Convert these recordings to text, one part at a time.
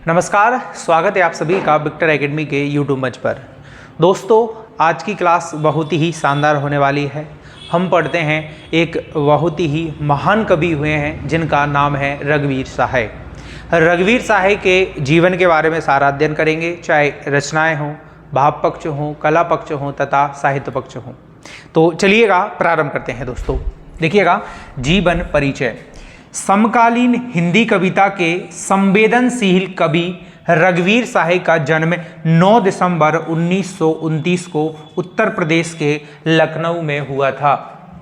नमस्कार, स्वागत है आप सभी का विक्टर एकेडमी के यूट्यूब मंच पर। दोस्तों, आज की क्लास बहुत ही शानदार होने वाली है। हम पढ़ते हैं एक बहुत ही महान कवि हुए हैं जिनका नाम है रघुवीर सहाय। रघुवीर सहाय के जीवन के बारे में सारा अध्ययन करेंगे, चाहे रचनाएं हों, भाव पक्ष हों, कला पक्ष हों तथा साहित्य पक्ष हों। तो चलिएगा प्रारंभ करते हैं। दोस्तों देखिएगा, जीवन परिचय। समकालीन हिंदी कविता के संवेदनशील कवि रघुवीर सहाय का जन्म 9 दिसंबर 1929 को उत्तर प्रदेश के लखनऊ में हुआ था।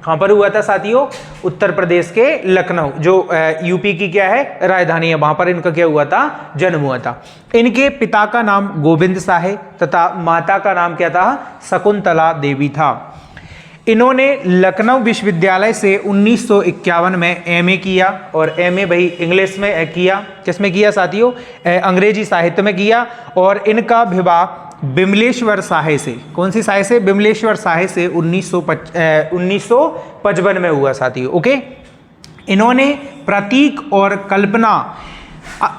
कहाँ पर हुआ था साथियों? उत्तर प्रदेश के लखनऊ, जो यूपी की क्या है, राजधानी है, वहां पर इनका क्या हुआ था, जन्म हुआ था। इनके पिता का नाम गोविंद सहाय तथा माता का नाम क्या था, शकुंतला देवी था। इन्होंने लखनऊ विश्वविद्यालय से 1951 में एमए किया और एमए भाई इंग्लिश में किया। किसमें किया साथियों? अंग्रेजी साहित्य में किया। और इनका विवाह बिमलेश्वर सहाय से, कौन सी सहाय से? बिमलेश्वर सहाय से 1955 में हुआ साथियों। ओके, इन्होंने प्रतीक और कल्पना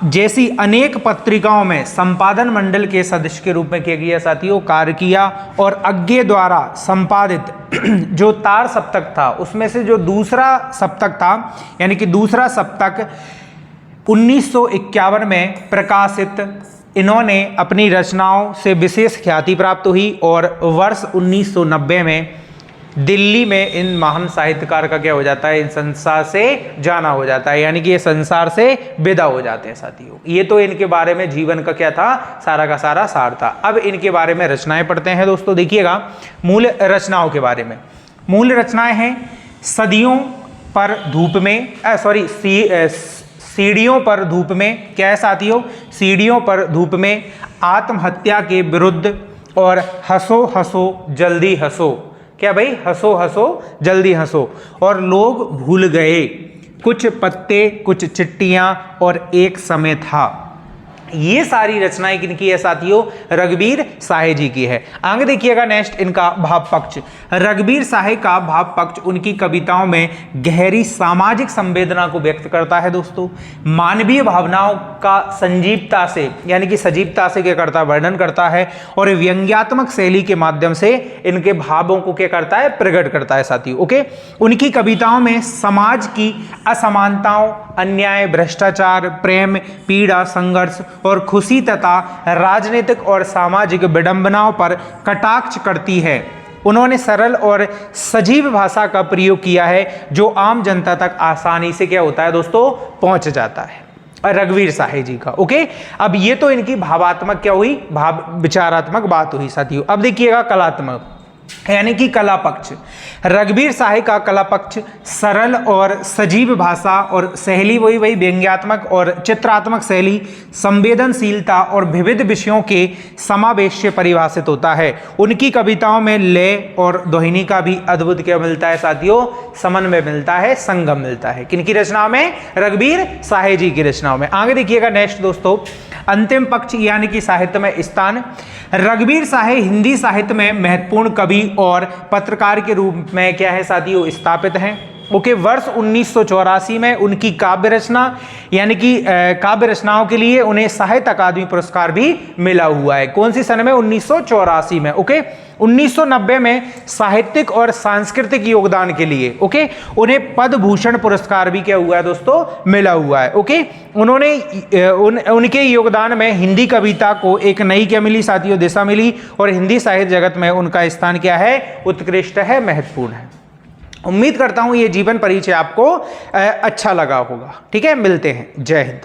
जैसी अनेक पत्रिकाओं में संपादन मंडल के सदस्य के रूप में क्या किया साथियों, कार्य किया। और अज्ञे द्वारा संपादित जो तार सप्तक था, उसमें से जो दूसरा सप्तक था, यानी कि दूसरा सप्तक 1951 में प्रकाशित, इन्होंने अपनी रचनाओं से विशेष ख्याति प्राप्त हुई। और वर्ष 1990 में दिल्ली में इन महान साहित्यकार का क्या हो जाता है, इन संसार से जाना हो जाता है, यानी कि ये संसार से विदा हो जाते हैं साथियों। ये तो इनके बारे में जीवन का क्या था, सारा का सारा सार था। अब इनके बारे में रचनाएं पढ़ते हैं। दोस्तों देखिएगा, मूल रचनाओं के बारे में। मूल रचनाएं हैं सदियों पर धूप में, सीढ़ियों पर धूप में, क्या है साथियों? सीढ़ियों पर धूप में, आत्महत्या के विरुद्ध, और हंसो हंसो जल्दी हंसो। क्या भाई? हंसो हंसो जल्दी हंसो। और लोग भूल गए, कुछ पत्ते, कुछ चिट्टियां, और एक समय था। ये सारी रचनाएं किनकी है साथियों? रघुवीर सहाय जी की है। आगे देखिएगा नेक्स्ट, इनका भाव पक्ष। रघुवीर सहाय का भाव पक्ष उनकी कविताओं में गहरी सामाजिक संवेदना को व्यक्त करता है। दोस्तों, मानवीय भावनाओं का संजीवता से, यानी कि सजीवता से क्या करता है, वर्णन करता है। और व्यंग्यात्मक शैली के माध्यम से इनके भावों को क्या करता है, प्रकट करता है साथियों। ओके, उनकी कविताओं में समाज की असमानताओं, अन्याय, भ्रष्टाचार, प्रेम, पीड़ा, संघर्ष और खुशी तथा राजनीतिक और सामाजिक विडंबनाओं पर कटाक्ष करती है। उन्होंने सरल और सजीव भाषा का प्रयोग किया है जो आम जनता तक आसानी से क्या होता है दोस्तों, पहुंच जाता है। रघुवीर सहाय जी का। ओके, अब ये तो इनकी भावात्मक क्या हुई, भाव विचारात्मक बात हुई साथियों। अब देखिएगा कलात्मक, यानी कि कला पक्ष। रघुवीर सहाय का कला पक्ष सरल और सजीव भाषा और शैली, वही व्यंग्यात्मक और चित्रात्मक शैली, संवेदनशीलता और विविध विषयों के समावेश से परिभाषित होता है। उनकी कविताओं में लय और ध्वनि का भी अद्भुत क्या मिलता है साथियों, समन्वय मिलता है, संगम मिलता है। किनकी रचनाओं में? रघुवीर सहाय जी की रचनाओं में। आगे देखिएगा नेक्स्ट दोस्तों, अंतिम पक्ष यानी कि साहित्य में स्थान। रघुवीर सहाय हिंदी साहित्य में महत्वपूर्ण कवि और पत्रकार के रूप में क्या है साथियों, स्थापित हैं। ओके, वर्ष 1984 में उनकी काव्य रचना, यानी कि काव्य रचनाओं के लिए उन्हें साहित्य अकादमी पुरस्कार भी मिला हुआ है। कौन सी सन में? 1984 में। ओके, 1990 में साहित्यिक और सांस्कृतिक योगदान के लिए ओके उन्हें पद्म भूषण पुरस्कार भी क्या हुआ है दोस्तों, मिला हुआ है। ओके, उन्होंने उनके योगदान में हिंदी कविता को एक नई क्या मिली साथियों, दिशा मिली। और हिंदी साहित्य जगत में उनका स्थान क्या है, उत्कृष्ट है, महत्वपूर्ण है। उम्मीद करता हूं ये जीवन परिचय आपको अच्छा लगा होगा। ठीक है, मिलते हैं। जय हिंद।